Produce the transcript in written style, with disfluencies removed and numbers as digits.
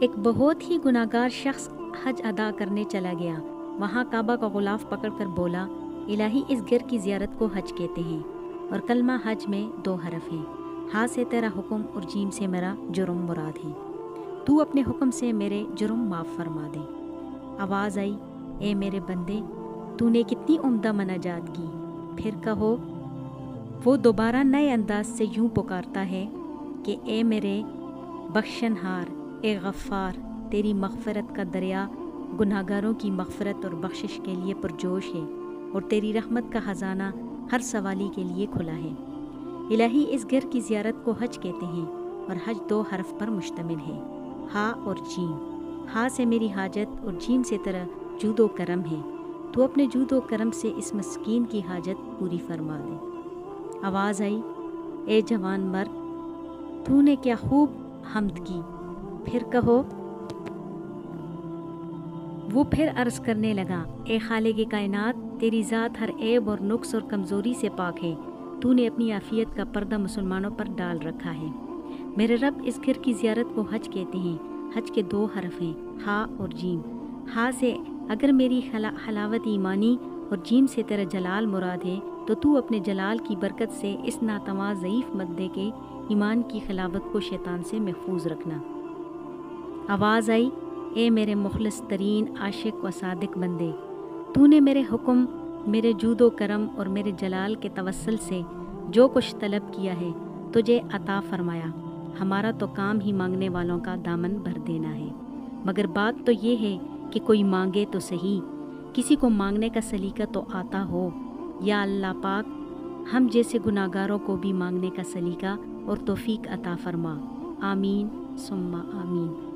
ایک بہت ہی گناہگار شخص حج ادا کرنے چلا گیا۔ وہاں کعبہ کا غلاف پکڑ کر بولا، الہی اس گر کی زیارت کو حج کہتے ہیں، اور کلمہ حج میں 2 حرف ہیں، ہاں سے تیرا حکم اور جیم سے میرا جرم مراد ہے، تو اپنے حکم سے میرے جرم معاف فرما دے۔ آواز آئی، اے میرے بندے، تو نے کتنی عمدہ مناجات کی۔ پھر کہو، وہ دوبارہ نئے انداز سے یوں پکارتا ہے کہ اے میرے بخشنہار، اے غفار، تیری مغفرت کا دریا گناہگاروں کی مغفرت اور بخشش کے لیے پرجوش ہے، اور تیری رحمت کا خزانہ ہر سوالی کے لیے کھلا ہے۔ الہی اس گر کی زیارت کو حج کہتے ہیں، اور حج 2 حرف پر مشتمل ہے، ہا اور جیم۔ ہا سے میری حاجت اور جیم سے تیرا جود و کرم ہے، تو اپنے جود و کرم سے اس مسکین کی حاجت پوری فرما دے۔ آواز آئی، اے جوان مرد، تو نے کیا خوب حمد کی۔ پھر کہو، وہ پھر عرض کرنے لگا، اے خالق کائنات، تیری ذات ہر عیب اور نقص اور کمزوری سے پاک ہے، تو نے اپنی عافیت کا پردہ مسلمانوں پر ڈال رکھا ہے۔ میرے رب، اس گھر کی زیارت کو حج کہتے ہیں، حج کے 2 حرف ہیں، ہا اور جیم۔ ہا سے اگر میری حلاوت ایمانی اور جیم سے تیرا جلال مراد ہے، تو اپنے جلال کی برکت سے اس ناتواں ضعیف مدے کے ایمان کی خلاوت کو شیطان سے محفوظ رکھنا۔ آواز آئی، اے میرے مخلص ترین عاشق و صادق بندے، تو نے میرے حکم، میرے جود و کرم اور میرے جلال کے توسل سے جو کچھ طلب کیا ہے تجھے عطا فرمایا۔ ہمارا تو کام ہی مانگنے والوں کا دامن بھر دینا ہے، مگر بات تو یہ ہے کہ کوئی مانگے تو صحیح، کسی کو مانگنے کا سلیقہ تو آتا ہو۔ یا اللہ پاک، ہم جیسے گناہگاروں کو بھی مانگنے کا سلیقہ اور توفیق عطا فرما۔ آمین ثم آمین۔